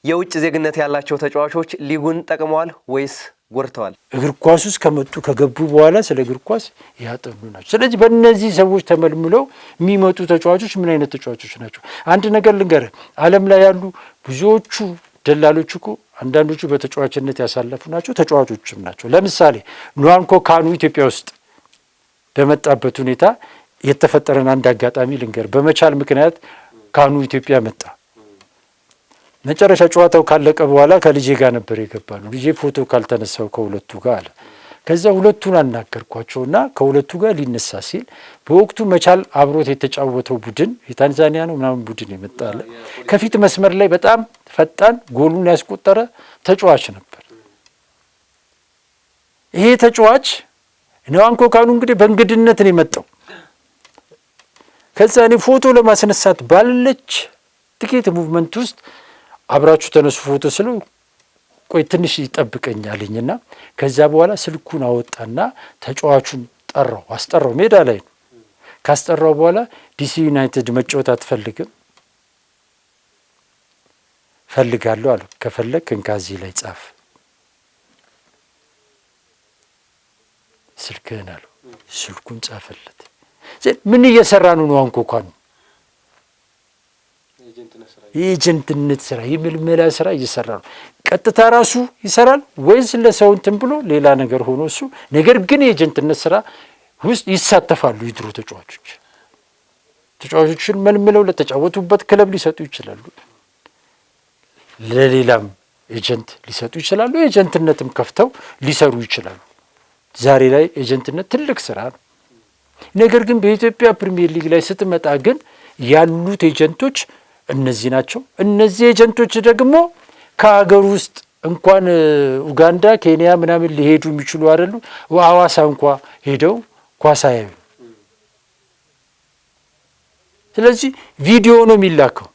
የውጭ ዜግነት ያላቸው ተጫዋቾች ሊጉን ጠቅመዋል ወይስ ጎርተዋል? እግር ኳስ ውስጥ ከገቡ በኋላ ስለ እግር ኳስ ያጠኑ ናቸው። ስለዚህ በእነዚህ ሰዎች ተመልምለው የሚመጡ ተጫዋቾች ምን አይነት ተጫዋቾች ናቸው? አንድ ነገር ልንገርህ፣ ዓለም ላይ ያሉ ብዙዎቹ ደላሎች እኮ አንዳንዶቹ በተጫዋችነት ያሳለፉ ናቸው፣ ተጫዋቾችም ናቸው። ለምሳሌ ኑዋንኮ ካኑ ኢትዮጵያ ውስጥ በመጣበት ሁኔታ የተፈጠረን አንድ አጋጣሚ ልንገር። በመቻል ምክንያት ካኑ ኢትዮጵያ መጣ። መጨረሻ ጨዋታው ካለቀ በኋላ ከልጄ ጋር ነበር የገባነው። ልጄ ፎቶ ካልተነሳው ከሁለቱ ጋር አለ። ከዛ ሁለቱን አናገርኳቸውና ከሁለቱ ጋር ሊነሳ ሲል በወቅቱ መቻል አብሮት የተጫወተው ቡድን የታንዛኒያ ነው ምናምን ቡድን ይመጣል። ከፊት መስመር ላይ በጣም ፈጣን ጎሉን ያስቆጠረ ተጫዋች ነበር። ይሄ ተጫዋች ኑዋንኮ ካኑ እንግዲህ በእንግድነት ነው የመጣው። ከዛ እኔ ፎቶ ለማስነሳት ባለች ጥቂት ሙቭመንት ውስጥ አብራችሁ ተነሱ ፎቶ ስለው ቆይ ትንሽ ይጠብቀኛልኝና ከዛ በኋላ ስልኩን አወጣና ተጫዋቹን አስጠራው። ሜዳ ላይ ነው። ካስጠራው በኋላ ዲሲ ዩናይትድ መጫወት አትፈልግም? ፈልጋለሁ አለው። ከፈለክ እንካዚ ላይ ጻፍ ስልክህን አለው። ስልኩን ጻፈለት። ምን እየሰራ ነው ኑዋንኮ ካኑ? የኤጀንትነት ስራ የምልመላ ስራ እየሰራ ነው። ቀጥታ ራሱ ይሰራል ወይስ ለሰው እንትን ብሎ ሌላ ነገር ሆኖ እሱ ነገር ግን የኤጀንትነት ስራ ውስጥ ይሳተፋሉ። የድሮ ተጫዋቾችን መልምለው ለተጫወቱበት ክለብ ሊሰጡ ይችላሉ፣ ለሌላም ኤጀንት ሊሰጡ ይችላሉ። ኤጀንትነትም ከፍተው ሊሰሩ ይችላሉ። ዛሬ ላይ ኤጀንትነት ትልቅ ስራ ነው። ነገር ግን በኢትዮጵያ ፕሪሚየር ሊግ ላይ ስትመጣ ግን ያሉት ኤጀንቶች እነዚህ ናቸው። እነዚህ ኤጀንቶች ደግሞ ከሀገር ውስጥ እንኳን ኡጋንዳ፣ ኬንያ ምናምን ሊሄዱ የሚችሉ አይደሉ። ሐዋሳ እንኳ ሄደው ኳስ አያዩ። ስለዚህ ቪዲዮ ነው የሚላከው።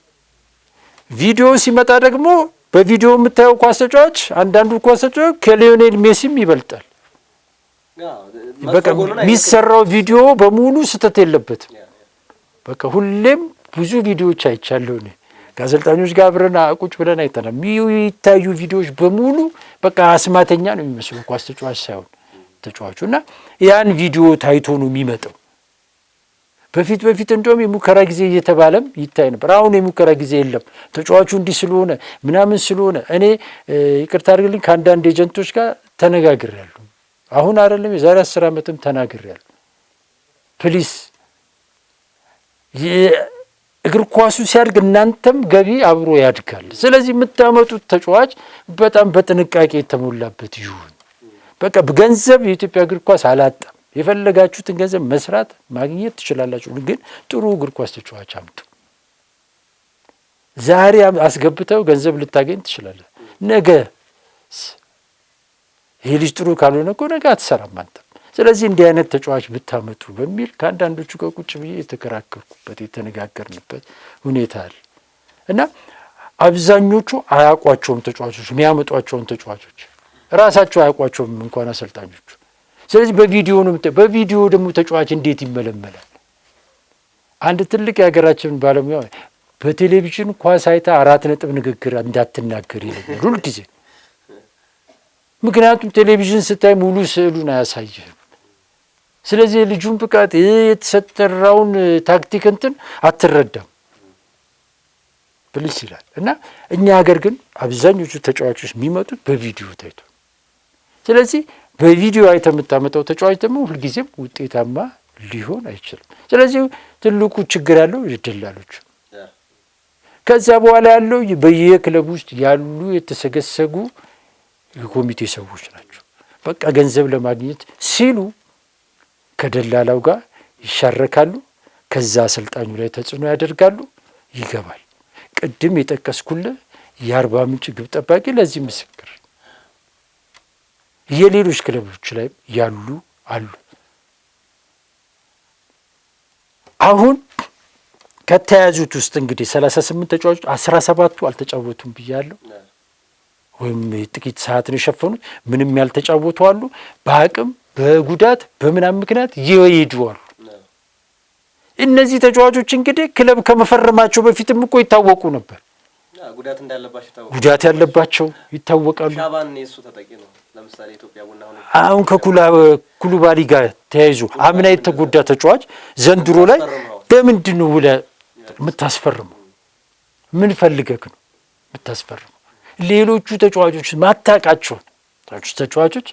ቪዲዮ ሲመጣ ደግሞ በቪዲዮ የምታየው ኳስ ተጫዋች አንዳንዱ ኳስ ተጫዋች ከሊዮኔል ሜሲም ይበልጣል። በቃ የሚሰራው ቪዲዮ በሙሉ ስህተት የለበትም። በቃ ሁሌም ብዙ ቪዲዮዎች አይቻለሁ እኔ ከአሰልጣኞች ጋር አብረን ቁጭ ብለን አይተናል። የሚታዩ ቪዲዮዎች በሙሉ በቃ አስማተኛ ነው የሚመስሉ ኳስ ተጫዋች ሳይሆን ተጫዋቹ እና ያን ቪዲዮ ታይቶ ነው የሚመጣው። በፊት እንደውም የሙከራ ጊዜ እየተባለም ይታይ ነበር። አሁን የሙከራ ጊዜ የለም። ተጫዋቹ እንዲህ ስለሆነ ምናምን ስለሆነ እኔ ይቅርታ አድርግልኝ ከአንዳንድ ኤጀንቶች ጋር ተነጋግሬያለሁ። አሁን አይደለም የዛሬ 10 ዓመትም ተናግሬያለሁ። ፕሊስ እግር ኳሱ ሲያድግ እናንተም ገቢ አብሮ ያድጋል። ስለዚህ የምታመጡት ተጫዋች በጣም በጥንቃቄ የተሞላበት ይሁን። በቃ ገንዘብ የኢትዮጵያ እግር ኳስ አላጣም። የፈለጋችሁትን ገንዘብ መስራት ማግኘት ትችላላችሁ። ግን ጥሩ እግር ኳስ ተጫዋች አምጡ። ዛሬ አስገብተው ገንዘብ ልታገኝ ትችላለህ። ነገ ይሄ ልጅ ጥሩ ካልሆነ እኮ ነገ አትሰራም አንተ። ስለዚህ እንዲህ አይነት ተጫዋች ብታመጡ በሚል ከአንዳንዶቹ ጋር ቁጭ ብዬ የተከራከርኩበት የተነጋገርንበት ሁኔታ አለ እና አብዛኞቹ አያውቋቸውም። ተጫዋቾች የሚያመጧቸውን ተጫዋቾች ራሳቸው አያውቋቸውም እንኳን አሰልጣኞቹ። ስለዚህ በቪዲዮ ነው። በቪዲዮ ደግሞ ተጫዋች እንዴት ይመለመላል? አንድ ትልቅ የሀገራችን ባለሙያ በቴሌቪዥን ኳስ አይታ 4 ነጥብ ንግግር እንዳትናገር ይለኛል ሁልጊዜ። ምክንያቱም ቴሌቪዥን ስታይ ሙሉ ስዕሉን አያሳይህም። ስለዚህ ልጁን ብቃት የተሰጠራውን ታክቲክ እንትን አትረዳም ብልስ ይላል እና እኛ ሀገር ግን አብዛኞቹ ተጫዋቾች የሚመጡት በቪዲዮ ታይቶ። ስለዚህ በቪዲዮ አይተህ የምታመጣው ተጫዋች ደግሞ ሁልጊዜም ውጤታማ ሊሆን አይችልም። ስለዚህ ትልቁ ችግር ያለው ደላሎች። ከዛ በኋላ ያለው በየክለቡ ውስጥ ያሉ የተሰገሰጉ የኮሚቴ ሰዎች ናቸው። በቃ ገንዘብ ለማግኘት ሲሉ ከደላላው ጋር ይሻረካሉ። ከዛ አሰልጣኙ ላይ ተጽዕኖ ያደርጋሉ። ይገባል። ቅድም የጠቀስኩልህ የአርባ ምንጭ ግብ ጠባቂ ለዚህ ምስክር። የሌሎች ክለቦች ላይ ያሉ አሉ። አሁን ከተያዙት ውስጥ እንግዲህ 38 ተጫዋቾች 17ቱ አልተጫወቱም ብያለሁ። ወይም ጥቂት ሰዓት ነው የሸፈኑት። ምንም ያልተጫወቱ አሉ። በአቅም በጉዳት በምናምን ምክንያት ይወይዱዋል። እነዚህ ተጫዋቾች እንግዲህ ክለብ ከመፈረማቸው በፊትም እኮ ይታወቁ ነበር። ጉዳት ያለባቸው ይታወቃሉ። ሻባን የሱ ተጠቂ ነው። ለምሳሌ ኢትዮጵያ ቡና አሁን ከኩሉባሊ ጋር ተያይዞ አምና የተጎዳ ተጫዋች ዘንድሮ ላይ ለምንድን ነው ብለህ የምታስፈርመው? ምን ፈልገህ ነው የምታስፈርመው? ሌሎቹ ተጫዋቾች ማታውቃቸው ተጫዋቾች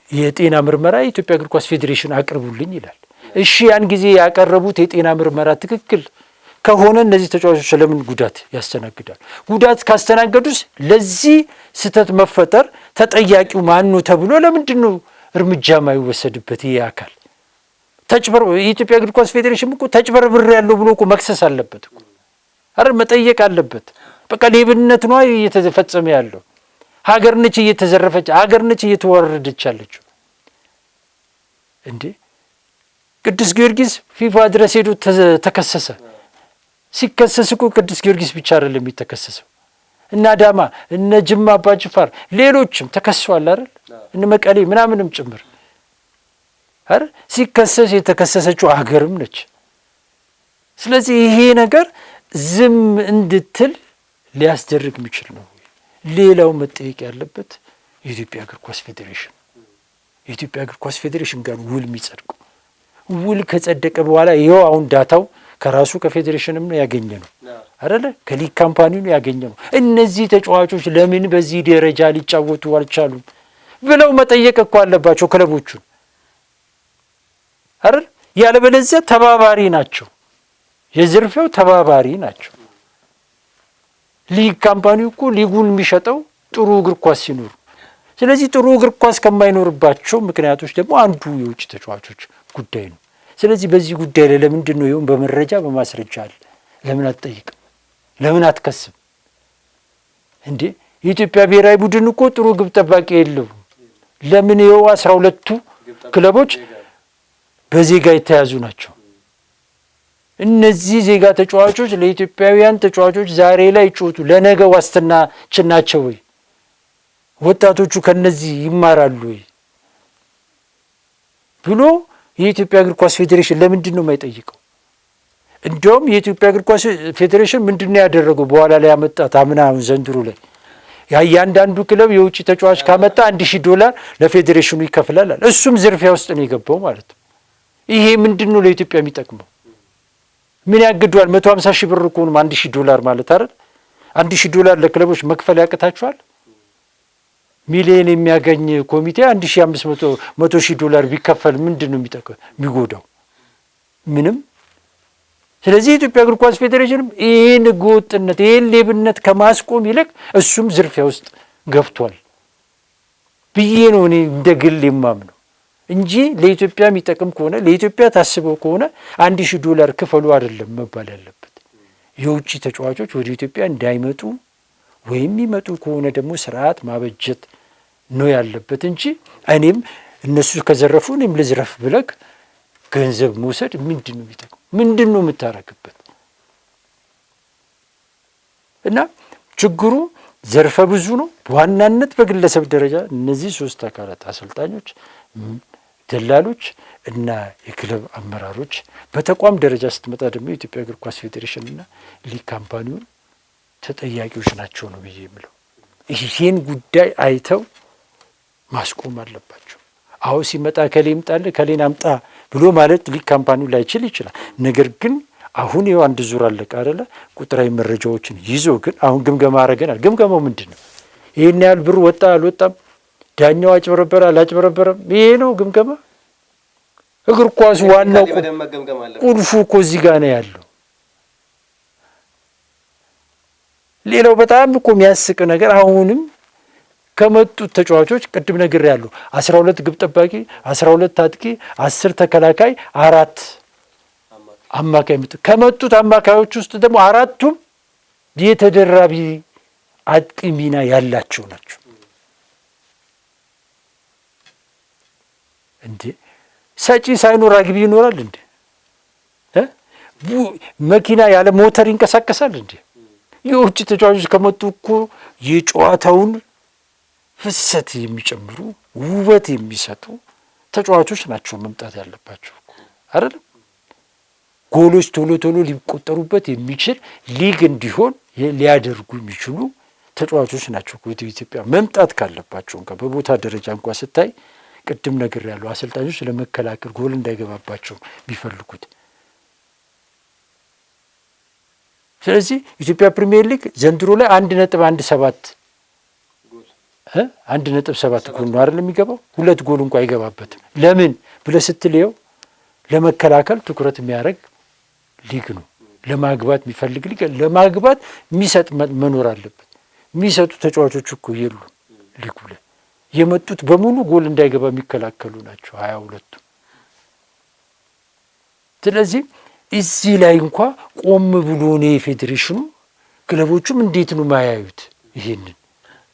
የጤና ምርመራ የኢትዮጵያ እግር ኳስ ፌዴሬሽን አቅርቡልኝ ይላል። እሺ ያን ጊዜ ያቀረቡት የጤና ምርመራ ትክክል ከሆነ እነዚህ ተጫዋቾች ለምን ጉዳት ያስተናግዳሉ? ጉዳት ካስተናገዱስ ለዚህ ስህተት መፈጠር ተጠያቂው ማን ነው ተብሎ ለምንድን ነው እርምጃ ማይወሰድበት? ይሄ አካል የኢትዮጵያ እግር ኳስ ፌዴሬሽን እኮ ተጭበርብር ያለው ብሎ እኮ መክሰስ አለበት እኮ አይደል? መጠየቅ አለበት። በቃ ሌብነት ነው እየተፈጸመ ያለው። ሀገር ነች እየተዘረፈች፣ ሀገር ነች እየተወረደች ያለችው። እንዴ ቅዱስ ጊዮርጊስ ፊፋ ድረስ ሄዶ ተከሰሰ። ሲከሰስ እኮ ቅዱስ ጊዮርጊስ ብቻ አይደለም የሚተከሰሰው፣ እነ አዳማ፣ እነ ጅማ አባጅፋር ሌሎችም ተከሰዋል አይደል? እነ መቀሌ ምናምንም ጭምር አይደል? ሲከሰስ የተከሰሰችው ሀገርም ነች። ስለዚህ ይሄ ነገር ዝም እንድትል ሊያስደርግ የሚችል ነው። ሌላው መጠየቅ ያለበት የኢትዮጵያ እግር ኳስ ፌዴሬሽን የኢትዮጵያ እግር ኳስ ፌዴሬሽን ጋር ውል የሚጸድቀው ውል ከጸደቀ በኋላ ይኸው አሁን ዳታው ከራሱ ከፌዴሬሽንም ነው ያገኘ ነው አይደለ? ከሊግ ካምፓኒው ነው ያገኘ ነው። እነዚህ ተጫዋቾች ለምን በዚህ ደረጃ ሊጫወቱ አልቻሉም ብለው መጠየቅ እኮ አለባቸው ክለቦቹን አይደል? ያለበለዚያ ተባባሪ ናቸው፣ የዝርፊያው ተባባሪ ናቸው። ሊግ ካምፓኒው እኮ ሊጉን የሚሸጠው ጥሩ እግር ኳስ ሲኖር፣ ስለዚህ ጥሩ እግር ኳስ ከማይኖርባቸው ምክንያቶች ደግሞ አንዱ የውጭ ተጫዋቾች ጉዳይ ነው። ስለዚህ በዚህ ጉዳይ ላይ ለምንድን ነው ይሁን በመረጃ በማስረጃ አለ ለምን አትጠይቅም? ለምን አትከስም? እንዴ የኢትዮጵያ ብሔራዊ ቡድን እኮ ጥሩ ግብ ጠባቂ የለውም። ለምን ይኸው 12ቱ ክለቦች በዜጋ የተያዙ ናቸው። እነዚህ ዜጋ ተጫዋቾች ለኢትዮጵያውያን ተጫዋቾች ዛሬ ላይ ጮቱ ለነገ ዋስትናችን ናቸው ወይ? ወጣቶቹ ከነዚህ ይማራሉ ወይ ብሎ የኢትዮጵያ እግር ኳስ ፌዴሬሽን ለምንድን ነው የማይጠይቀው? እንዲያውም የኢትዮጵያ እግር ኳስ ፌዴሬሽን ምንድን ነው ያደረገው? በኋላ ላይ ያመጣት አምና ዘንድሮ ላይ ያንዳንዱ ክለብ የውጭ ተጫዋች ካመጣ $1000 ለፌዴሬሽኑ ይከፍላል። እሱም ዝርፊያ ውስጥ ነው የገባው ማለት ነው። ይሄ ምንድን ነው ለኢትዮጵያ የሚጠቅመው? ምን ያግዷል? 150 ሺህ ብር እኮ ነው $1000 ማለት አይደል? $1000 ለክለቦች መክፈል ያቅታቸዋል? ሚሊዮን የሚያገኝ ኮሚቴ $1500 ቢከፈል ምንድን ነው የሚጎዳው? ምንም። ስለዚህ የኢትዮጵያ እግር ኳስ ፌዴሬሽንም ይህን ህገወጥነት ይህን ሌብነት ከማስቆም ይልቅ እሱም ዝርፊያ ውስጥ ገብቷል ብዬ ነው እኔ እንደ ግል የማምነው እንጂ ለኢትዮጵያ የሚጠቅም ከሆነ ለኢትዮጵያ ታስበው ከሆነ $1000 ክፈሉ አይደለም መባል ያለበት። የውጭ ተጫዋቾች ወደ ኢትዮጵያ እንዳይመጡ ወይም የሚመጡ ከሆነ ደግሞ ስርዓት ማበጀት ነው ያለበት እንጂ እኔም እነሱ ከዘረፉ እኔም ልዝረፍ ብለህ ገንዘብ መውሰድ ምንድን ነው የሚጠቅመው? ምንድን ነው የምታረግበት? እና ችግሩ ዘርፈ ብዙ ነው። በዋናነት በግለሰብ ደረጃ እነዚህ 3 አካላት አሰልጣኞች፣ ደላሎች እና የክለብ አመራሮች፣ በተቋም ደረጃ ስትመጣ ደግሞ የኢትዮጵያ እግር ኳስ ፌዴሬሽን እና ሊግ ካምፓኒውን ተጠያቂዎች ናቸው ነው ብዬ የምለው። ይህን ጉዳይ አይተው ማስቆም አለባቸው። አዎ ሲመጣ ከሌ ይምጣል ከሌን አምጣ ብሎ ማለት ሊግ ካምፓኒው ላይችል ይችላል። ነገር ግን አሁን ይኸው አንድ ዙር አለቀ አይደለ? ቁጥራዊ መረጃዎችን ይዞ ግን አሁን ግምገማ አረገናል። ግምገማው ምንድን ነው? ይሄን ያህል ብር ወጣ አልወጣም፣ ዳኛው አጭበረበረ አላጭበረበረም፣ ይሄ ነው ግምገማ። እግር ኳሱ ዋናው ቁልፉ እኮ እዚህ ጋር ነው ያለው። ሌላው በጣም እኮ የሚያስቅ ነገር አሁንም ከመጡት ተጫዋቾች ቅድም ነገር ያለው 12 ግብ ጠባቂ፣ 12 አጥቂ፣ 10 ተከላካይ፣ 4 አማካይ ከመጡት አማካዮች ውስጥ ደግሞ 4ቱም የተደራቢ አጥቂ ሚና ያላቸው ናቸው። እንዴ ሰጪ ሳይኖር አግቢ ይኖራል እንዴ? መኪና ያለ ሞተር ይንቀሳቀሳል እንዴ? የውጭ ተጫዋቾች ከመጡ እኮ የጨዋታውን ፍሰት የሚጨምሩ ውበት የሚሰጡ ተጫዋቾች ናቸው መምጣት ያለባቸው እኮ አይደለም። ጎሎች ቶሎ ቶሎ ሊቆጠሩበት የሚችል ሊግ እንዲሆን ሊያደርጉ የሚችሉ ተጫዋቾች ናቸው። ኢትዮጵያ መምጣት ካለባቸው እንኳን በቦታ ደረጃ እንኳን ስታይ ቅድም ነገር ያለው አሰልጣኞች ለመከላከል ጎል እንዳይገባባቸው ቢፈልጉት። ስለዚህ ኢትዮጵያ ፕሪሚየር ሊግ ዘንድሮ ላይ 1.7 ጎል ነው አይደል የሚገባው? 2 ጎል እንኳን አይገባበትም። ለምን ብለህ ስትልየው ለመከላከል ትኩረት የሚያደርግ ሊግ ነው። ለማግባት የሚፈልግ ሊግ፣ ለማግባት የሚሰጥ መኖር አለበት። የሚሰጡ ተጫዋቾች እኮ የሉ ሊጉ ላይ የመጡት በሙሉ ጎል እንዳይገባ የሚከላከሉ ናቸው 22ቱ። ስለዚህ እዚህ ላይ እንኳ ቆም ብሎ ነው የፌዴሬሽኑ ክለቦቹም እንዴት ነው ማያዩት? ይሄንን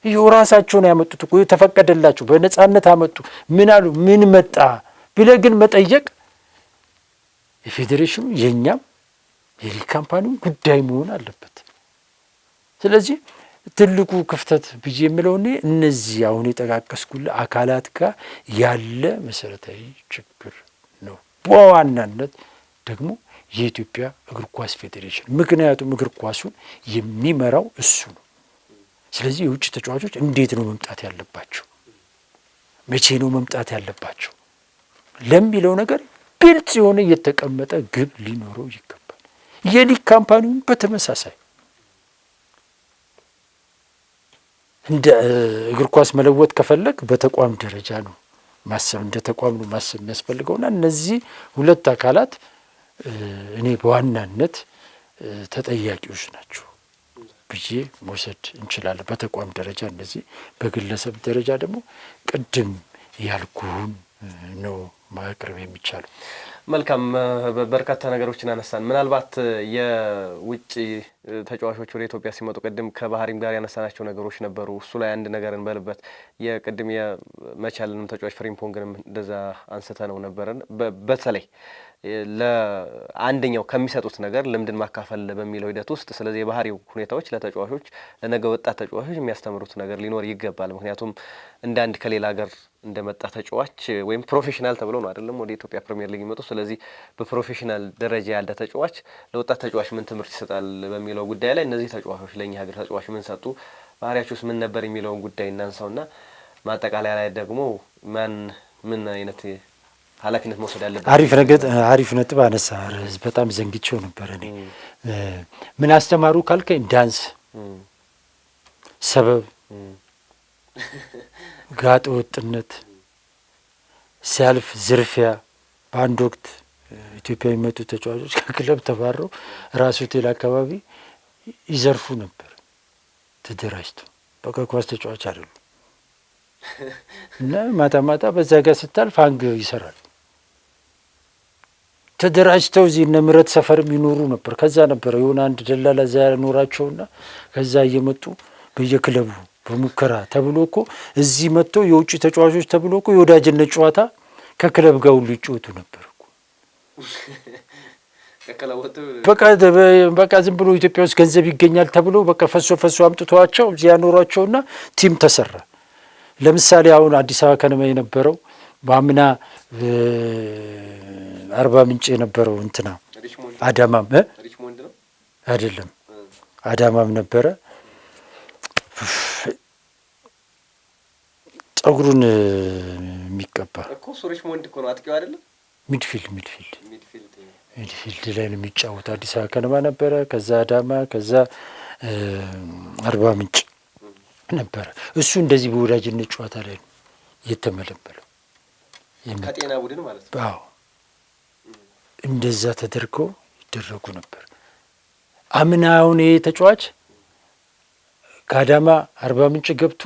ይኸው ራሳቸውን ያመጡት እኮ ተፈቀደላቸው፣ በነፃነት አመጡ። ምን አሉ? ምን መጣ ብለህ ግን መጠየቅ የፌዴሬሽኑ የኛም የሊግ ካምፓኒው ጉዳይ መሆን አለበት። ስለዚህ ትልቁ ክፍተት ብዬ የምለው እነዚህ አሁን የጠቃቀስኩልህ አካላት ጋር ያለ መሰረታዊ ችግር ነው። በዋናነት ደግሞ የኢትዮጵያ እግር ኳስ ፌዴሬሽን፣ ምክንያቱም እግር ኳሱን የሚመራው እሱ ነው። ስለዚህ የውጭ ተጫዋቾች እንዴት ነው መምጣት ያለባቸው፣ መቼ ነው መምጣት ያለባቸው ለሚለው ነገር ግልጽ የሆነ የተቀመጠ ግብ ሊኖረው ይገባል። የሊግ ካምፓኒውን በተመሳሳይ እንደ እግር ኳስ መለወጥ ከፈለግ በተቋም ደረጃ ነው ማሰብ፣ እንደ ተቋም ነው ማሰብ የሚያስፈልገውና እነዚህ ሁለት አካላት እኔ በዋናነት ተጠያቂዎች ናቸው ብዬ መውሰድ እንችላለን። በተቋም ደረጃ እነዚህ፣ በግለሰብ ደረጃ ደግሞ ቅድም ያልኩህን ነው ማቅረብ የሚቻለው። መልካም፣ በርካታ ነገሮችን አነሳን። ምናልባት የውጭ ተጫዋቾች ወደ ኢትዮጵያ ሲመጡ ቅድም ከባህሪም ጋር ያነሳናቸው ነገሮች ነበሩ። እሱ ላይ አንድ ነገር እንበልበት። የቅድም የመቻልንም ተጫዋች ፍሪምፖንግንም እንደዛ አንስተ ነው ነበረን። በተለይ ለአንደኛው ከሚሰጡት ነገር ልምድን ማካፈል በሚለው ሂደት ውስጥ ስለዚህ የባህሪው ሁኔታዎች ለተጫዋቾች ለነገ ወጣት ተጫዋቾች የሚያስተምሩት ነገር ሊኖር ይገባል። ምክንያቱም እንደ አንድ ከሌላ ሀገር እንደመጣ ተጫዋች ወይም ፕሮፌሽናል ተብሎ ነው አይደለም ወደ ኢትዮጵያ ፕሪሚየር ሊግ የሚመጡ። ስለዚህ በፕሮፌሽናል ደረጃ ያለ ተጫዋች ለወጣት ተጫዋች ምን ትምህርት ይሰጣል በሚለው ጉዳይ ላይ እነዚህ ተጫዋቾች ለእኛ ሀገር ተጫዋች ምን ሰጡ፣ ባህሪያቸውስ ምን ነበር የሚለውን ጉዳይ እናንሳውና ማጠቃለያ ላይ ደግሞ ምን አይነት ኃላፊነት መውሰድ አለበት። አሪፍ ነጥብ አነሳ። በጣም ዘንግቼው ነበር እኔ። ምን አስተማሩ ካልከኝ ዳንስ፣ ሰበብ፣ ጋጠ ወጥነት፣ ሲያልፍ ዝርፊያ። በአንድ ወቅት ኢትዮጵያ የሚመጡ ተጫዋቾች ከክለብ ተባረው ራስ ሆቴል አካባቢ ይዘርፉ ነበር ተደራጅተው። በቃ ኳስ ተጫዋች አይደሉም እና ማታ ማታ በዛ ጋር ስታልፍ አንግ ይሰራል። ተደራጅተው እዚህ እነ ምረት ሰፈርም ይኖሩ ነበር። ከዛ ነበረ የሆነ አንድ ደላላ እዛ ያኖራቸውና ከዛ እየመጡ በየክለቡ በሙከራ ተብሎ እኮ እዚህ መጥተው የውጭ ተጫዋቾች ተብሎ እኮ የወዳጅነት ጨዋታ ከክለብ ጋር ሁሉ ይጫወቱ ነበር እኮ። በቃ ዝም ብሎ ኢትዮጵያ ውስጥ ገንዘብ ይገኛል ተብሎ በቃ ፈሶ አምጥተዋቸው እዚህ ያኖሯቸውና ቲም ተሰራ። ለምሳሌ አሁን አዲስ አበባ ከነማ የነበረው በአምና አርባ ምንጭ የነበረው እንትና አዳማም አይደለም አዳማም ነበረ። ጸጉሩን የሚቀባ ሚድፊልድ ላይ ነው የሚጫወተው። አዲስ አበባ ከነማ ነበረ፣ ከዛ አዳማ፣ ከዛ አርባ ምንጭ ነበረ። እሱ እንደዚህ በወዳጅነት ጨዋታ ላይ ነው የተመለመለው። ከጤና ቡድን ማለት ነው። አዎ እንደዛ ተደርገው ይደረጉ ነበር። አምናውን ይሄ ተጫዋች ከአዳማ አርባ ምንጭ ገብቶ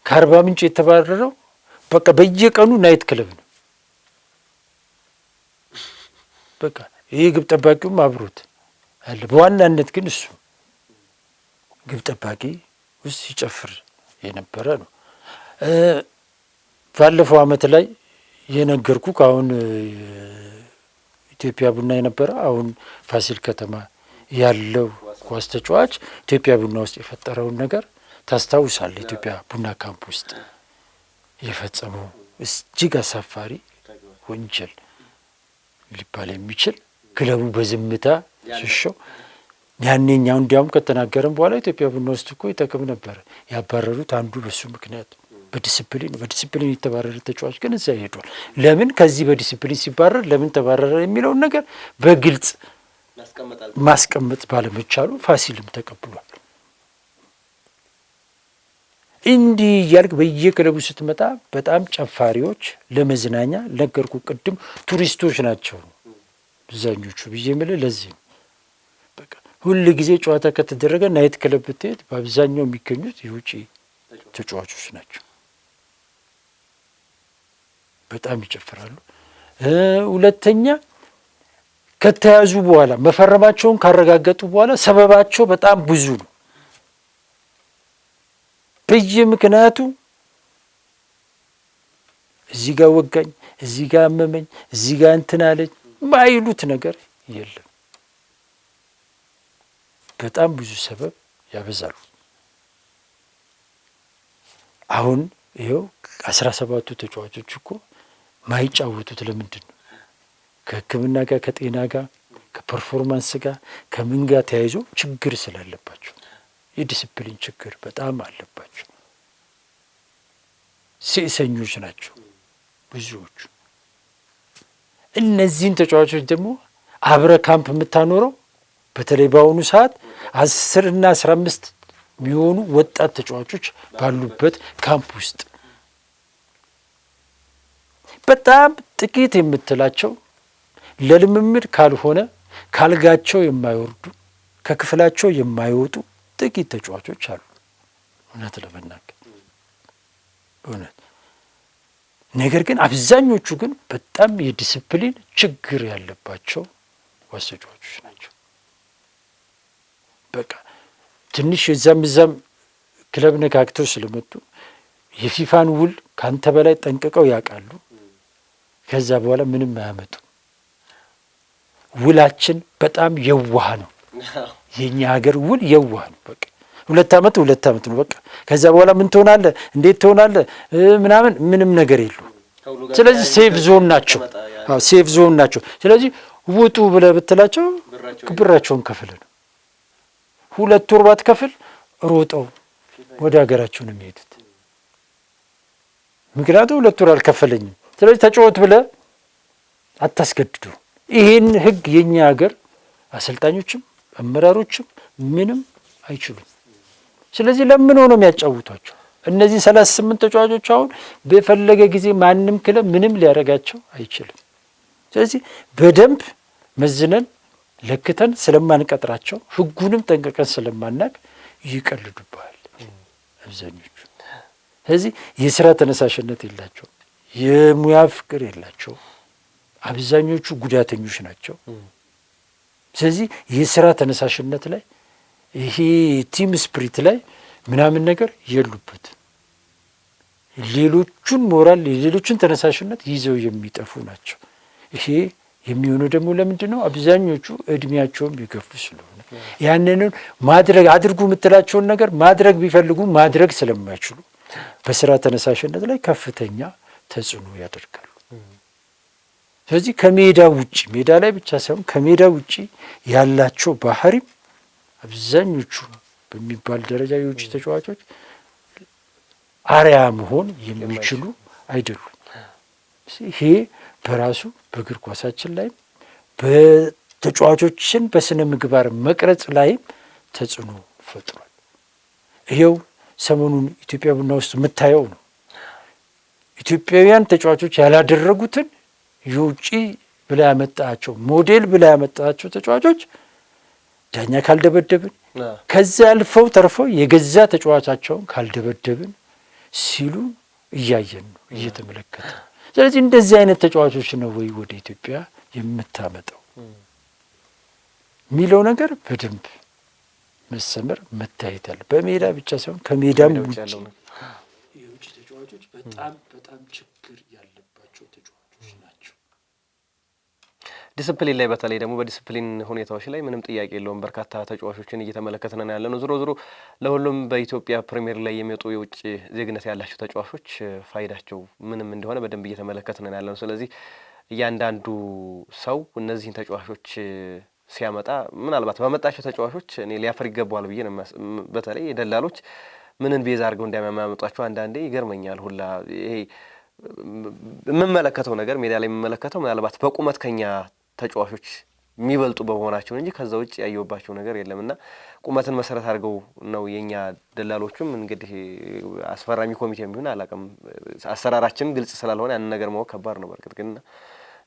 ከአርባ ምንጭ የተባረረው በቃ በየቀኑ ናይት ክለብ ነው። በቃ ይሄ ግብ ጠባቂውም አብሮት አለ። በዋናነት ግን እሱ ግብ ጠባቂ ውስጥ ሲጨፍር የነበረ ነው። ባለፈው ዓመት ላይ የነገርኩ አሁን ኢትዮጵያ ቡና የነበረ አሁን ፋሲል ከተማ ያለው ኳስ ተጫዋች ኢትዮጵያ ቡና ውስጥ የፈጠረውን ነገር ታስታውሳለህ? ኢትዮጵያ ቡና ካምፕ ውስጥ የፈጸመው እጅግ አሳፋሪ ወንጀል ሊባል የሚችል ክለቡ በዝምታ ሽሽው ያንኛው እንዲያውም ከተናገረን በኋላ ኢትዮጵያ ቡና ውስጥ እኮ ይጠቅም ነበር። ያባረሩት አንዱ በሱ ምክንያት በዲሲፕሊን የተባረረ ተጫዋች ግን እዛ ሄዷል። ለምን ከዚህ በዲሲፕሊን ሲባረር ለምን ተባረረ የሚለውን ነገር በግልጽ ማስቀመጥ ባለመቻሉ ፋሲልም ተቀብሏል። እንዲህ እያልክ በየክለቡ ስትመጣ በጣም ጨፋሪዎች ለመዝናኛ ነገርኩ ቅድም ቱሪስቶች ናቸው አብዛኞቹ ብዬ የምልህ ለዚህ ነው። በቃ ሁል ጊዜ ጨዋታ ከተደረገ ናይት ክለብ ብትሄድ በአብዛኛው የሚገኙት የውጭ ተጫዋቾች ናቸው። በጣም ይጨፍራሉ። ሁለተኛ ከተያዙ በኋላ መፈረማቸውን ካረጋገጡ በኋላ ሰበባቸው በጣም ብዙ ነው። በየምክንያቱ እዚህ ጋር ወጋኝ፣ እዚህ ጋር አመመኝ፣ እዚህ ጋር እንትን አለኝ ማይሉት ነገር የለም። በጣም ብዙ ሰበብ ያበዛሉ። አሁን ይኸው 17ቱ ተጫዋቾች እኮ ማይጫወቱት ለምንድን ነው? ከሕክምና ጋር ከጤና ጋር ከፐርፎርማንስ ጋር ከምን ጋር ተያይዞ ችግር ስላለባቸው የዲሲፕሊን ችግር በጣም አለባቸው። ሴሰኞች ናቸው ብዙዎቹ። እነዚህን ተጫዋቾች ደግሞ አብረ ካምፕ የምታኖረው በተለይ በአሁኑ ሰዓት 10 እና 15 የሚሆኑ ወጣት ተጫዋቾች ባሉበት ካምፕ ውስጥ በጣም ጥቂት የምትላቸው ለልምምድ ካልሆነ ካልጋቸው የማይወርዱ ከክፍላቸው የማይወጡ ጥቂት ተጫዋቾች አሉ። እውነት ለመናገር እውነት። ነገር ግን አብዛኞቹ ግን በጣም የዲሲፕሊን ችግር ያለባቸው ዋስ ተጫዋቾች ናቸው። በቃ ትንሽ እዛም ክለብ ነካክተው ስለመጡ የፊፋን ውል ካንተ በላይ ጠንቅቀው ያውቃሉ። ከዛ በኋላ ምንም አያመጡ። ውላችን በጣም የዋህ ነው። የኛ ሀገር ውል የዋህ ነው። በቃ 2 ዓመት ነው በቃ። ከዛ በኋላ ምን ትሆናለህ እንዴት ትሆናለህ ምናምን ምንም ነገር የለውም። ስለዚህ ሴፍ ዞን ናቸው። አዎ ሴፍ ዞን ናቸው። ስለዚህ ውጡ ብለህ ብትላቸው ብራቸውን ከፍል ነው። 2 ወር ባትከፍል ሮጠው ወደ ሀገራቸው ነው የሚሄዱት። ምክንያቱም 2 ወር አልከፈለኝም ስለዚህ ተጫወት ብለህ አታስገድዱ። ይሄን ህግ የኛ ሀገር አሰልጣኞችም አመራሮችም ምንም አይችሉም። ስለዚህ ለምን ሆኖ የሚያጫውቷቸው እነዚህ 38 ተጫዋቾች አሁን በፈለገ ጊዜ ማንም ክለብ ምንም ሊያረጋቸው አይችልም። ስለዚህ በደንብ መዝነን ለክተን ስለማንቀጥራቸው ህጉንም ጠንቅቀን ስለማናቅ ይቀልዱባል አብዛኞቹ። ስለዚህ የስራ ተነሳሽነት የላቸው፣ የሙያ ፍቅር የላቸው፣ አብዛኞቹ ጉዳተኞች ናቸው። ስለዚህ የስራ ተነሳሽነት ላይ ይሄ ቲም ስፕሪት ላይ ምናምን ነገር የሉበት። ሌሎቹን ሞራል ሌሎቹን ተነሳሽነት ይዘው የሚጠፉ ናቸው። ይሄ የሚሆነው ደግሞ ለምንድን ነው? አብዛኞቹ እድሜያቸውም ቢገፉ ስለሆነ ያንንን ማድረግ አድርጉ የምትላቸውን ነገር ማድረግ ቢፈልጉ ማድረግ ስለማይችሉ በስራ ተነሳሽነት ላይ ከፍተኛ ተጽዕኖ ያደርጋሉ። ስለዚህ ከሜዳ ውጪ ሜዳ ላይ ብቻ ሳይሆን ከሜዳ ውጪ ያላቸው ባህሪም አብዛኞቹ በሚባል ደረጃ የውጭ ተጫዋቾች አርያ መሆን የሚችሉ አይደሉም። ይሄ በራሱ በእግር ኳሳችን ላይ በተጫዋቾችን በስነ ምግባር መቅረጽ ላይም ተጽዕኖ ፈጥሯል። ይሄው ሰሞኑን ኢትዮጵያ ቡና ውስጥ የምታየው ነው። ኢትዮጵያውያን ተጫዋቾች ያላደረጉትን የውጭ ብላ ያመጣቸው ሞዴል ብላ ያመጣቸው ተጫዋቾች ዳኛ ካልደበደብን ከዛ አልፈው ተርፈው የገዛ ተጫዋቻቸውን ካልደበደብን ሲሉ እያየን ነው እየተመለከተ። ስለዚህ እንደዚህ አይነት ተጫዋቾች ነው ወይ ወደ ኢትዮጵያ የምታመጣው የሚለው ነገር በደንብ መሰመር መታየት ያለ በሜዳ ብቻ ሳይሆን ከሜዳም ውጭ የውጭ ተጫዋቾች በጣም ችግር ያለባቸው ተጫዋቾች ናቸው። ዲስፕሊን ላይ በተለይ ደግሞ በዲስፕሊን ሁኔታዎች ላይ ምንም ጥያቄ የለውም። በርካታ ተጫዋቾችን እየተመለከትን ነው ያለነው። ዞሮ ዞሮ ለሁሉም በኢትዮጵያ ፕሪሚየር ላይ የሚወጡ የውጭ ዜግነት ያላቸው ተጫዋቾች ፋይዳቸው ምንም እንደሆነ በደንብ እየተመለከትን ነው ያለነው። ስለዚህ እያንዳንዱ ሰው እነዚህን ተጫዋቾች ሲያመጣ ምናልባት በመጣቸው ተጫዋቾች እኔ ሊያፈር ይገባዋል ብዬ ነው። በተለይ ደላሎች ምንን ቤዛ አድርገው እንደሚያመጣቸው አንዳንዴ ይገርመኛል ሁላ። ይሄ የምመለከተው ነገር ሜዳ ላይ የምመለከተው ምናልባት በቁመት ከኛ ተጫዋቾች የሚበልጡ በመሆናቸው እንጂ ከዛ ውጭ ያየውባቸው ነገር የለምና ቁመትን መሰረት አድርገው ነው የኛ ደላሎቹም እንግዲህ አስፈራሚ ኮሚቴ የሚሆን አላውቅም። አሰራራችን ግልጽ ስላልሆነ ያን ነገር ማወቅ ከባድ ነው። በርግጥ ግን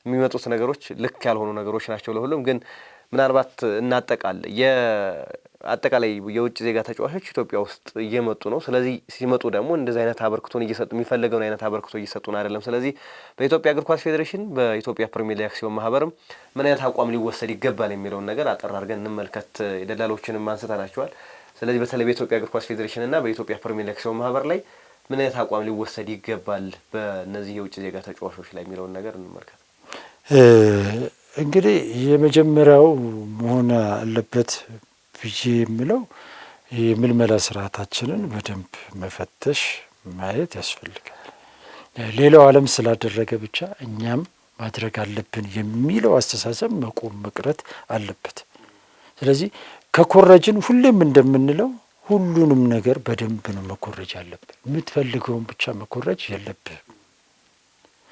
የሚመጡት ነገሮች ልክ ያልሆኑ ነገሮች ናቸው ለሁሉም። ግን ምናልባት አጠቃላይ የውጭ ዜጋ ተጫዋቾች ኢትዮጵያ ውስጥ እየመጡ ነው። ስለዚህ ሲመጡ ደግሞ እንደዚህ አይነት አበርክቶን እየሰጡ የሚፈልገውን አይነት አበርክቶ እየሰጡን አይደለም። ስለዚህ በኢትዮጵያ እግር ኳስ ፌዴሬሽን በኢትዮጵያ ፕሪሚየር ሊግ አክሲዮን ማህበርም ምን አይነት አቋም ሊወሰድ ይገባል የሚለውን ነገር አጠር አድርገን እንመልከት። የደላሎችንም አንስተናቸዋል። ስለዚህ በተለይ በኢትዮጵያ እግር ኳስ ፌዴሬሽን እና በኢትዮጵያ ፕሪሚየር ሊግ አክሲዮን ማህበር ላይ ምን አይነት አቋም ሊወሰድ ይገባል በእነዚህ የውጭ ዜጋ ተጫዋቾች ላይ የሚለውን ነገር እንመልከት። እንግዲህ የመጀመሪያው መሆን አለበት ብዬ የምለው የምልመላ ስርዓታችንን በደንብ መፈተሽ ማየት ያስፈልጋል። ሌላው ዓለም ስላደረገ ብቻ እኛም ማድረግ አለብን የሚለው አስተሳሰብ መቆም መቅረት አለበት። ስለዚህ ከኮረጅን ሁሌም እንደምንለው ሁሉንም ነገር በደንብ ነው መኮረጅ አለብን። የምትፈልገውን ብቻ መኮረጅ የለብህም።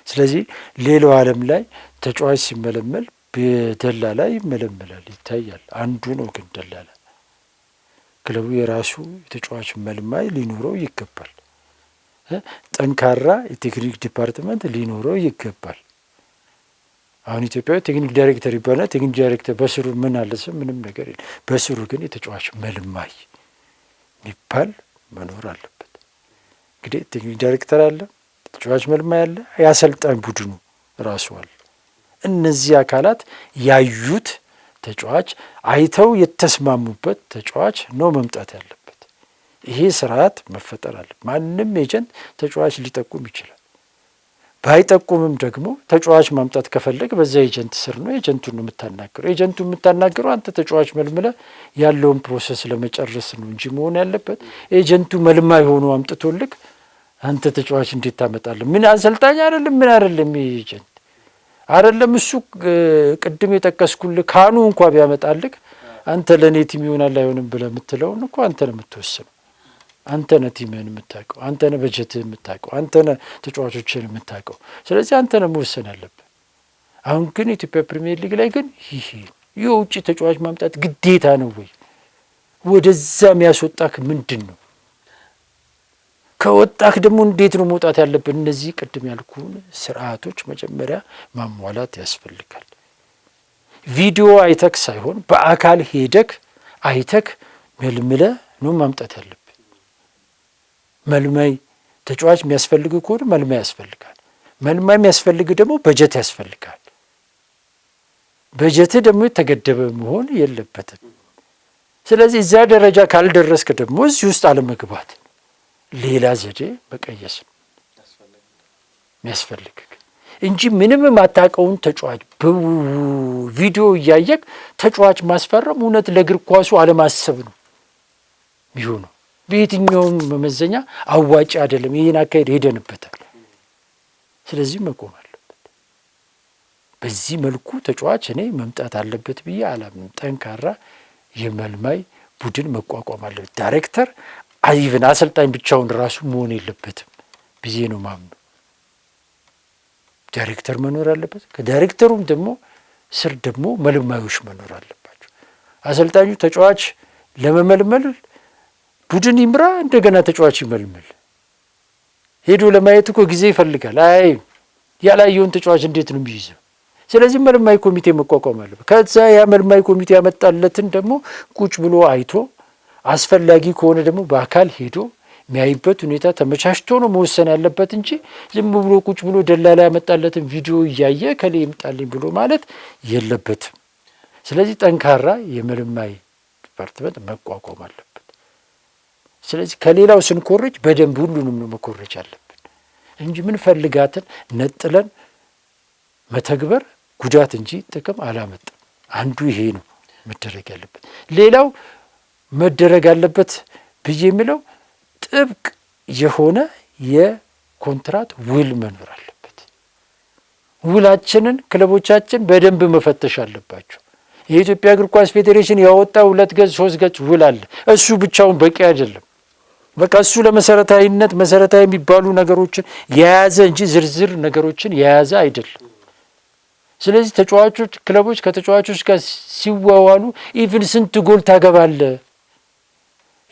ስለዚህ ሌላው ዓለም ላይ ተጫዋች ሲመለመል በደላላ ይመለመላል፣ ይታያል። አንዱ ነው ግን ደላላ። ክለቡ የራሱ የተጫዋች መልማይ ሊኖረው ይገባል። ጠንካራ የቴክኒክ ዲፓርትመንት ሊኖረው ይገባል። አሁን ኢትዮጵያ ቴክኒክ ዳይሬክተር ይባላል። ቴክኒክ ዳይሬክተር በስሩ ምን አለ? ምንም ነገር የለም። በስሩ ግን የተጫዋች መልማይ የሚባል መኖር አለበት። እንግዲህ ቴክኒክ ዳይሬክተር አለ፣ ተጫዋች መልማይ አለ፣ የአሰልጣኝ ቡድኑ ራሱ አለ። እነዚህ አካላት ያዩት ተጫዋች አይተው የተስማሙበት ተጫዋች ነው መምጣት ያለበት። ይሄ ስርዓት መፈጠር አለ። ማንም ኤጀንት ተጫዋች ሊጠቁም ይችላል። ባይጠቁምም ደግሞ ተጫዋች ማምጣት ከፈለግ በዛ ኤጀንት ስር ነው ኤጀንቱን ነው የምታናገረው። ኤጀንቱ የምታናገረው አንተ ተጫዋች መልምለ ያለውን ፕሮሰስ ለመጨረስ ነው እንጂ መሆን ያለበት ኤጀንቱ መልማይ ሆኖ አምጥቶልክ አንተ ተጫዋች እንዴት ታመጣለህ? ምን አሰልጣኝ አይደለም ምን አይደለም ኤጀንት አይደለም። እሱ ቅድም የጠቀስኩልህ ካኑ እንኳ ቢያመጣልክ አንተ ለኔ ቲም ይሆናል አይሆንም ብለህ የምትለውን እኮ አንተ ነው የምትወስነው። አንተ ነህ ቲምህን የምታውቀው፣ አንተ ነህ በጀትህን የምታውቀው፣ አንተ ነህ ተጫዋቾችን የምታውቀው። ስለዚህ አንተ ነህ መወሰን ያለብህ። አሁን ግን ኢትዮጵያ ፕሪሚየር ሊግ ላይ ግን ይሄ የውጭ ተጫዋች ማምጣት ግዴታ ነው ወይ? ወደዛ የሚያስወጣክ ምንድን ነው? ከወጣክ ደግሞ እንዴት ነው መውጣት ያለብን? እነዚህ ቅድም ያልኩን ስርዓቶች መጀመሪያ ማሟላት ያስፈልጋል። ቪዲዮ አይተክ ሳይሆን በአካል ሄደክ አይተክ መልምለ ነው ማምጣት ያለብን። መልማይ ተጫዋች የሚያስፈልግ ከሆነ መልማይ ያስፈልጋል። መልማይ የሚያስፈልግ ደግሞ በጀት ያስፈልጋል። በጀት ደግሞ የተገደበ መሆን የለበትም። ስለዚህ እዛ ደረጃ ካልደረስክ ደግሞ እዚህ ውስጥ አለመግባት ሌላ ዘዴ መቀየስ ነው የሚያስፈልግ እንጂ ምንም የማታውቀውን ተጫዋች በቪዲዮ እያየክ ተጫዋች ማስፈረም እውነት ለእግር ኳሱ አለማሰብ ነው የሚሆነው። በየትኛውም መመዘኛ አዋጭ አይደለም። ይህን አካሄድ ሄደንበታል። ስለዚህ መቆም አለበት። በዚህ መልኩ ተጫዋች እኔ መምጣት አለበት ብዬ አላምንም። ጠንካራ የመልማይ ቡድን መቋቋም አለበት። ዳይሬክተር አይቭን አሰልጣኝ ብቻውን ራሱ መሆን የለበትም ብዬ ነው ማምነው። ዳይሬክተር መኖር አለበት። ከዳይሬክተሩም ደግሞ ስር ደግሞ መልማዮች መኖር አለባቸው። አሰልጣኙ ተጫዋች ለመመልመል ቡድን ይምራ፣ እንደገና ተጫዋች ይመልመል። ሄዶ ለማየት እኮ ጊዜ ይፈልጋል። አይ ያላየውን ተጫዋች እንዴት ነው የሚይዘው? ስለዚህ መልማይ ኮሚቴ መቋቋም አለበት። ከዛ ያ መልማይ ኮሚቴ ያመጣለትን ደግሞ ቁጭ ብሎ አይቶ አስፈላጊ ከሆነ ደግሞ በአካል ሄዶ የሚያይበት ሁኔታ ተመቻችቶ ነው መወሰን ያለበት እንጂ ዝም ብሎ ቁጭ ብሎ ደላላ ያመጣለትን ቪዲዮ እያየ ከሌ ይምጣልኝ ብሎ ማለት የለበትም። ስለዚህ ጠንካራ የመልማይ ዲፓርትመንት መቋቋም አለበት። ስለዚህ ከሌላው ስንኮርጅ በደንብ ሁሉንም ነው መኮረጅ አለብን እንጂ ምን ፈልጋትን ነጥለን መተግበር ጉዳት እንጂ ጥቅም አላመጣም። አንዱ ይሄ ነው መደረግ ያለበት። ሌላው መደረግ አለበት ብዬ የሚለው ጥብቅ የሆነ የኮንትራት ውል መኖር አለበት። ውላችንን ክለቦቻችን በደንብ መፈተሽ አለባቸው። የኢትዮጵያ እግር ኳስ ፌዴሬሽን ያወጣው 2 ገጽ 3 ገጽ ውል አለ። እሱ ብቻውን በቂ አይደለም። በቃ እሱ ለመሰረታዊነት መሰረታዊ የሚባሉ ነገሮችን የያዘ እንጂ ዝርዝር ነገሮችን የያዘ አይደለም። ስለዚህ ተጫዋቾች ክለቦች ከተጫዋቾች ጋር ሲዋዋሉ ኢቭን ስንት ጎል ታገባለ፣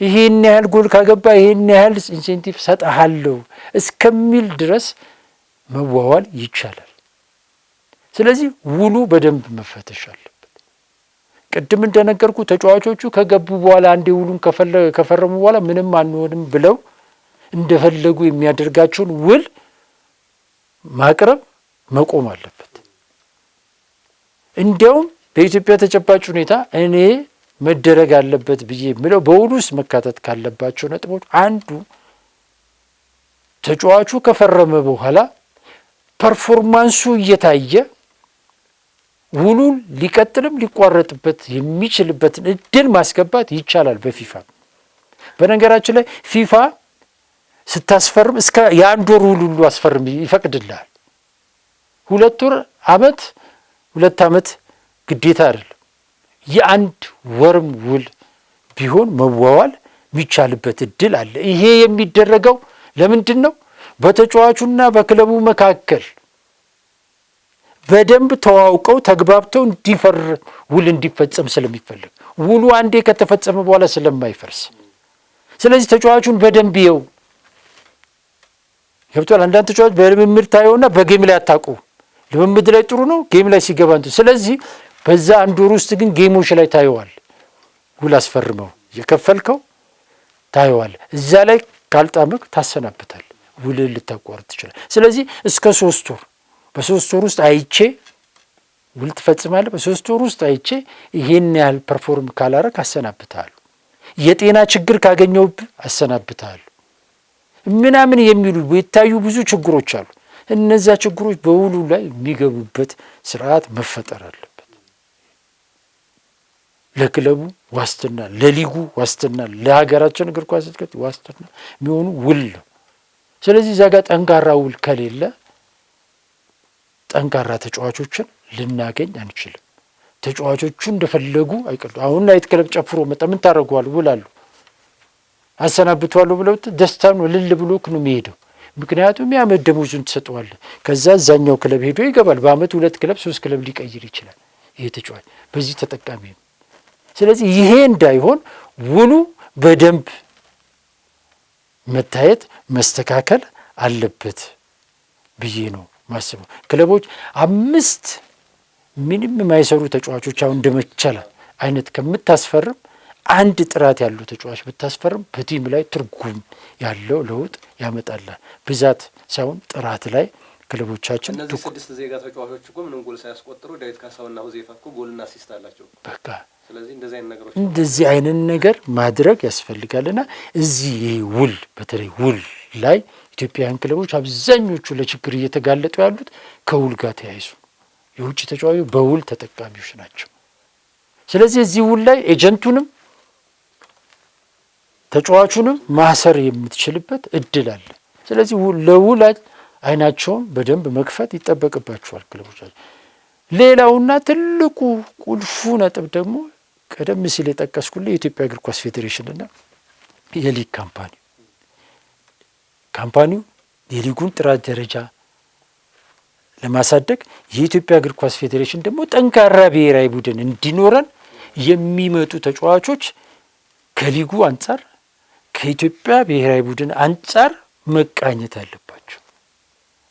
ይሄን ያህል ጎል ካገባ ይሄን ያህል ኢንሴንቲቭ ሰጣሃለሁ እስከሚል ድረስ መዋዋል ይቻላል። ስለዚህ ውሉ በደንብ መፈተሽ አለበት። ቅድም እንደነገርኩ ተጫዋቾቹ ከገቡ በኋላ አንዴ ውሉን ከፈረሙ በኋላ ምንም አንሆንም ብለው እንደፈለጉ የሚያደርጋቸውን ውል ማቅረብ መቆም አለበት። እንዲያውም በኢትዮጵያ ተጨባጭ ሁኔታ እኔ መደረግ አለበት ብዬ የምለው በውሉ ውስጥ መካተት ካለባቸው ነጥቦች አንዱ ተጫዋቹ ከፈረመ በኋላ ፐርፎርማንሱ እየታየ ውሉ ሊቀጥልም ሊቋረጥበት የሚችልበትን እድል ማስገባት ይቻላል በፊፋ። በነገራችን ላይ ፊፋ ስታስፈርም እስከ የ1 ወር ውል ሁሉ አስፈርም ይፈቅድልሃል። 2 ወር አመት 2 አመት ግዴታ አይደለም። የ1 ወርም ውል ቢሆን መዋዋል የሚቻልበት እድል አለ። ይሄ የሚደረገው ለምንድን ነው? በተጫዋቹና በክለቡ መካከል በደንብ ተዋውቀው ተግባብተው እንዲፈርም ውል እንዲፈጸም ስለሚፈልግ ውሉ አንዴ ከተፈጸመ በኋላ ስለማይፈርስ። ስለዚህ ተጫዋቹን በደንብ ይው ገብቷል። አንዳንድ ተጫዋች በልምምድ ታየውና በጌም ላይ አታውቁም። ልምምድ ላይ ጥሩ ነው፣ ጌም ላይ ሲገባ እንትን። ስለዚህ በዛ 1 ወር ውስጥ ግን ጌሞች ላይ ታየዋል። ውል አስፈርመው የከፈልከው ታየዋል። እዛ ላይ ካልጣመቅ ታሰናብታል፣ ውል ልታቋርጥ ትችላል። ስለዚህ እስከ 3 ወር በ3 ወር ውስጥ አይቼ ውል ትፈጽማለህ። በ3 ወር ውስጥ አይቼ ይሄን ያህል ፐርፎርም ካላረክ አሰናብታለሁ፣ የጤና ችግር ካገኘውብህ አሰናብታለሁ ምናምን የሚሉ የታዩ ብዙ ችግሮች አሉ። እነዛ ችግሮች በውሉ ላይ የሚገቡበት ስርዓት መፈጠር አለበት። ለክለቡ ዋስትና፣ ለሊጉ ዋስትና፣ ለሀገራችን እግር ኳስ እድገት ዋስትና የሚሆኑ ውል ነው። ስለዚህ እዛ ጋር ጠንካራ ውል ከሌለ ጠንካራ ተጫዋቾችን ልናገኝ አንችልም። ተጫዋቾቹ እንደፈለጉ አይቀርም። አሁን ናይት ክለብ ጨፍሮ መጣ፣ ምን ታደርገዋል? ውል አሉ። አሰናብተዋለሁ ብለው ደስታን ልል ብሎክ ነው የሚሄደው። ምክንያቱም የዓመት ደሞዙን ትሰጠዋለህ። ከዛ እዛኛው ክለብ ሄዶ ይገባል። በአመት 2 ክለብ 3 ክለብ ሊቀይር ይችላል ይሄ ተጫዋች፣ በዚህ ተጠቃሚ ነው። ስለዚህ ይሄ እንዳይሆን ውሉ በደንብ መታየት መስተካከል አለበት ብዬ ነው ማስበው። ክለቦች 5 ምንም የማይሰሩ ተጫዋቾች አሁን እንደመቻል አይነት ከምታስፈርም 1 ጥራት ያለው ተጫዋች ብታስፈርም በቲም ላይ ትርጉም ያለው ለውጥ ያመጣል። ብዛት ሳይሆን ጥራት ላይ ክለቦቻችን እነዚህ 6 ዜጋ ተጫዋቾች እኮ ምንም ጎል ሳያስቆጥሩ ዳዊት ካሳውና ሁዜፋ እኮ ጎልና አሲስት አላቸው። በቃ ስለዚህ እንደዚህ አይነት ነገር ማድረግ ያስፈልጋልና እዚህ ውል በተለይ ውል ላይ ኢትዮጵያውያን ክለቦች አብዛኞቹ ለችግር እየተጋለጡ ያሉት ከውል ጋር ተያይዙ የውጭ ተጫዋቾች በውል ተጠቃሚዎች ናቸው። ስለዚህ እዚህ ውል ላይ ኤጀንቱንም ተጫዋቹንም ማሰር የምትችልበት እድል አለ። ስለዚህ ለውል አይናቸውን በደንብ መክፈት ይጠበቅባቸዋል ክለቦቻችን። ሌላውና ትልቁ ቁልፉ ነጥብ ደግሞ ቀደም ሲል የጠቀስኩልህ የኢትዮጵያ እግር ኳስ ፌዴሬሽንና የሊግ ካምፓኒው የሊጉን ጥራት ደረጃ ለማሳደግ የኢትዮጵያ እግር ኳስ ፌዴሬሽን ደግሞ ጠንካራ ብሔራዊ ቡድን እንዲኖረን የሚመጡ ተጫዋቾች ከሊጉ አንጻር ከኢትዮጵያ ብሔራዊ ቡድን አንጻር መቃኘት አለባቸው።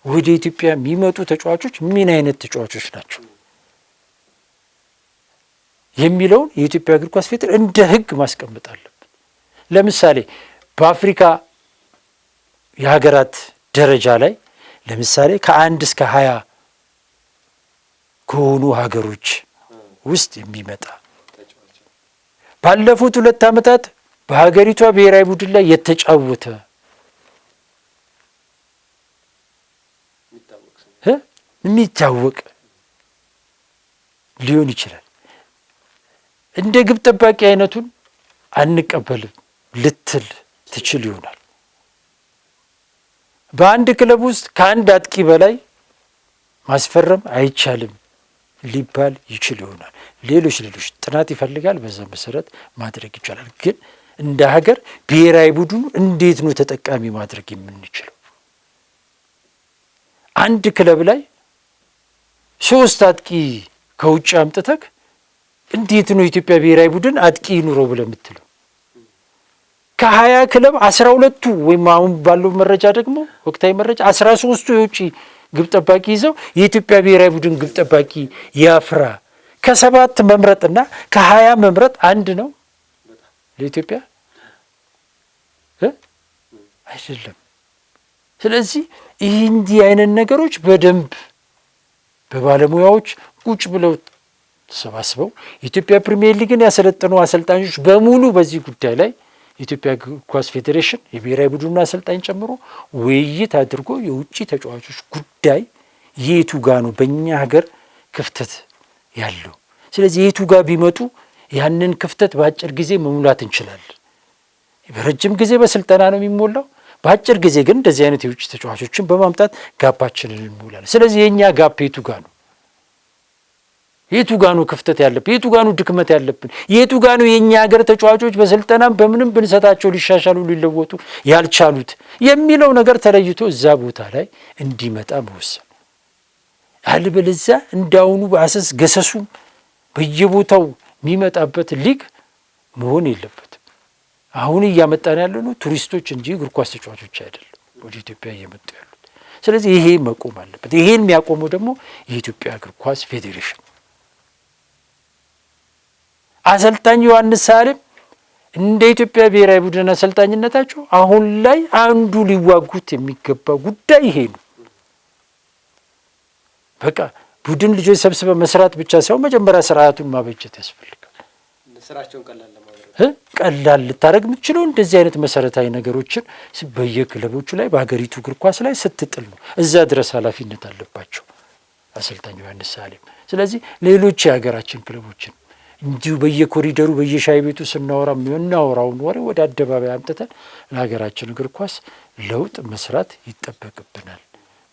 ወደ ኢትዮጵያ የሚመጡ ተጫዋቾች ምን አይነት ተጫዋቾች ናቸው የሚለውን የኢትዮጵያ እግር ኳስ ፌዴሬሽን እንደ ሕግ ማስቀመጥ አለበት። ለምሳሌ በአፍሪካ የሀገራት ደረጃ ላይ ለምሳሌ ከ1 እስከ 20 ከሆኑ ሀገሮች ውስጥ የሚመጣ ባለፉት 2 ዓመታት በሀገሪቷ ብሔራዊ ቡድን ላይ የተጫወተ የሚታወቅ ሊሆን ይችላል። እንደ ግብ ጠባቂ አይነቱን አንቀበልም ልትል ትችል ይሆናል። በአንድ ክለብ ውስጥ ከአንድ አጥቂ በላይ ማስፈረም አይቻልም ሊባል ይችል ይሆናል። ሌሎች ጥናት ይፈልጋል። በዛ መሰረት ማድረግ ይቻላል። ግን እንደ ሀገር ብሔራዊ ቡድኑ እንዴት ነው ተጠቃሚ ማድረግ የምንችለው? አንድ ክለብ ላይ 3 አጥቂ ከውጭ አምጥተክ እንዴት ነው የኢትዮጵያ ብሔራዊ ቡድን አጥቂ ኑሮ ብለህ የምትለው? ከ20 ክለብ 12ቱ ወይም አሁን ባለው መረጃ ደግሞ ወቅታዊ መረጃ 13ቱ የውጭ ግብ ጠባቂ ይዘው የኢትዮጵያ ብሔራዊ ቡድን ግብ ጠባቂ ያፍራ። ከ7 መምረጥና ከ20 መምረጥ አንድ ነው ለኢትዮጵያ አይደለም። ስለዚህ ይህ እንዲህ አይነት ነገሮች በደንብ በባለሙያዎች ቁጭ ብለው ተሰባስበው የኢትዮጵያ ፕሪሚየር ሊግን ያሰለጠኑ አሰልጣኞች በሙሉ በዚህ ጉዳይ ላይ የኢትዮጵያ እግር ኳስ ፌዴሬሽን የብሔራዊ ቡድኑን አሰልጣኝ ጨምሮ ውይይት አድርጎ የውጭ ተጫዋቾች ጉዳይ የቱ ጋ ነው በእኛ ሀገር ክፍተት ያለው? ስለዚህ የቱ ጋ ቢመጡ ያንን ክፍተት በአጭር ጊዜ መሙላት እንችላለን። በረጅም ጊዜ በስልጠና ነው የሚሞላው። በአጭር ጊዜ ግን እንደዚህ አይነት የውጭ ተጫዋቾችን በማምጣት ጋፓችንን እንሞላለን። ስለዚህ የእኛ ጋፕ የቱ ጋ ነው? የቱ ጋ ነው ክፍተት ያለብን? የቱ ጋ ነው ድክመት ያለብን? የቱ ጋ ነው የእኛ ሀገር ተጫዋቾች በስልጠናም በምንም ብንሰጣቸው ሊሻሻሉ ሊለወጡ ያልቻሉት የሚለው ነገር ተለይቶ እዛ ቦታ ላይ እንዲመጣ መወሰን። አለበለዚያ እንዳሁኑ በአሰስ ገሰሱም በየቦታው የሚመጣበት ሊግ መሆን የለበትም። አሁን እያመጣን ያለ ነው ቱሪስቶች እንጂ እግር ኳስ ተጫዋቾች አይደለም ወደ ኢትዮጵያ እየመጡ ያሉት። ስለዚህ ይሄ መቆም አለበት። ይሄን የሚያቆመው ደግሞ የኢትዮጵያ እግር ኳስ ፌዴሬሽን። አሰልጣኝ ዮሐንስ ሳሌም እንደ ኢትዮጵያ ብሔራዊ ቡድን አሰልጣኝነታቸው አሁን ላይ አንዱ ሊዋጉት የሚገባ ጉዳይ ይሄ ነው። በቃ ቡድን ልጆች ሰብስበ መስራት ብቻ ሳይሆን መጀመሪያ ስርዓቱን ማበጀት ያስፈልጋል። ስራቸውን ቀላል ልታደርግ የምትችለው እንደዚህ አይነት መሰረታዊ ነገሮችን በየክለቦቹ ላይ በሀገሪቱ እግር ኳስ ላይ ስትጥል ነው። እዛ ድረስ ኃላፊነት አለባቸው አሰልጣኝ ዮሐንስ ሳሌም። ስለዚህ ሌሎች የሀገራችን ክለቦችን እንዲሁ በየኮሪደሩ በየሻይ ቤቱ ስናወራ የምናወራውን ወሬ ወደ አደባባይ አምጥተን ለሀገራችን እግር ኳስ ለውጥ መስራት ይጠበቅብናል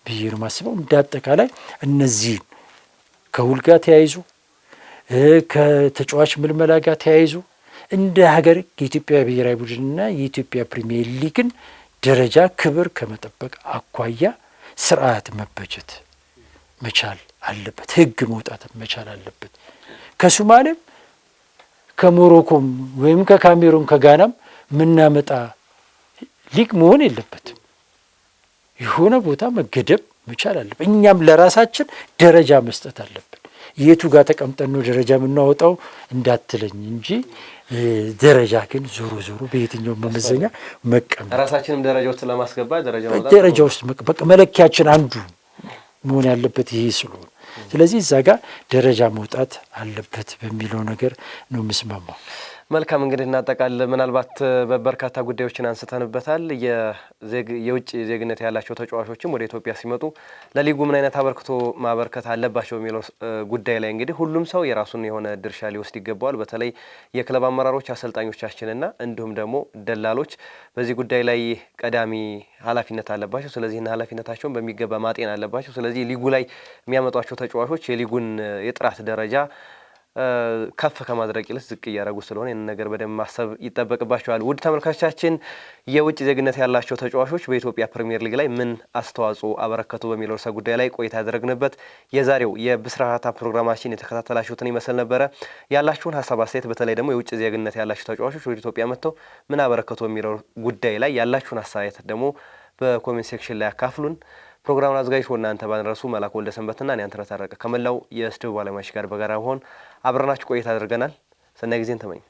ብዬ ነው የማስበው። እንደ አጠቃላይ እነዚህን ከውል ጋር ተያይዞ ከተጫዋች ምልመላ ጋር ተያይዞ እንደ ሀገር የኢትዮጵያ ብሔራዊ ቡድንና የኢትዮጵያ ፕሪሚየር ሊግን ደረጃ ክብር ከመጠበቅ አኳያ ስርዓት መበጀት መቻል አለበት። ህግ መውጣት መቻል አለበት። ከሶማሌም ከሞሮኮም ወይም ከካሜሩን ከጋናም ምናመጣ ሊግ መሆን የለበትም። የሆነ ቦታ መገደብ መቻል አለበት። እኛም ለራሳችን ደረጃ መስጠት አለብን። የቱ ጋር ተቀምጠን ነው ደረጃ የምናወጣው እንዳትለኝ እንጂ ደረጃ ግን ዞሮ ዞሮ በየትኛው መመዘኛ መቀመጥ ራሳችንም ደረጃ ውስጥ ለማስገባት ደረጃ ውስጥ በቃ መለኪያችን አንዱ መሆን ያለበት ይሄ ስለሆነ ስለዚህ እዛ ጋር ደረጃ መውጣት አለበት በሚለው ነገር ነው የምስማማው። መልካም እንግዲህ እናጠቃል። ምናልባት በበርካታ ጉዳዮችን አንስተንበታል። የውጭ ዜግነት ያላቸው ተጫዋቾችም ወደ ኢትዮጵያ ሲመጡ ለሊጉ ምን አይነት አበርክቶ ማበርከት አለባቸው የሚለው ጉዳይ ላይ እንግዲህ ሁሉም ሰው የራሱን የሆነ ድርሻ ሊወስድ ይገባዋል። በተለይ የክለብ አመራሮች፣ አሰልጣኞቻችንና እንዲሁም ደግሞ ደላሎች በዚህ ጉዳይ ላይ ቀዳሚ ኃላፊነት አለባቸው። ስለዚህ ኃላፊነታቸውን በሚገባ ማጤን አለባቸው። ስለዚህ ሊጉ ላይ የሚያመጧቸው ተጫዋቾች የሊጉን የጥራት ደረጃ ከፍ ከማድረግ ይልቅ ዝቅ እያደረጉ ስለሆነ ይህን ነገር በደንብ ማሰብ ይጠበቅባቸዋል። ውድ ተመልካቾቻችን የውጭ ዜግነት ያላቸው ተጫዋቾች በኢትዮጵያ ፕሪሚየር ሊግ ላይ ምን አስተዋጽኦ አበረከቱ በሚለው ርዕሰ ጉዳይ ላይ ቆይታ ያደረግንበት የዛሬው የብስራታ ፕሮግራማችን የተከታተላችሁትን ይመስል ነበረ። ያላችሁን ሀሳብ አስተያየት፣ በተለይ ደግሞ የውጭ ዜግነት ያላቸው ተጫዋቾች ወደ ኢትዮጵያ መጥተው ምን አበረከቱ በሚለው ጉዳይ ላይ ያላችሁን አስተያየት ደግሞ በኮሜንት ሴክሽን ላይ አካፍሉን። ፕሮግራሙን አዘጋጅቶ እናንተ ባንረሱ መላኩ ወልደሰንበትና እኔ አንተነህ ታረቀ ከመላው የስቱዲዮ ባለሙያዎች ጋር በጋራ በመሆን አብረናችሁ ቆይታ አድርገናል። ሰናይ ጊዜን ተመኝ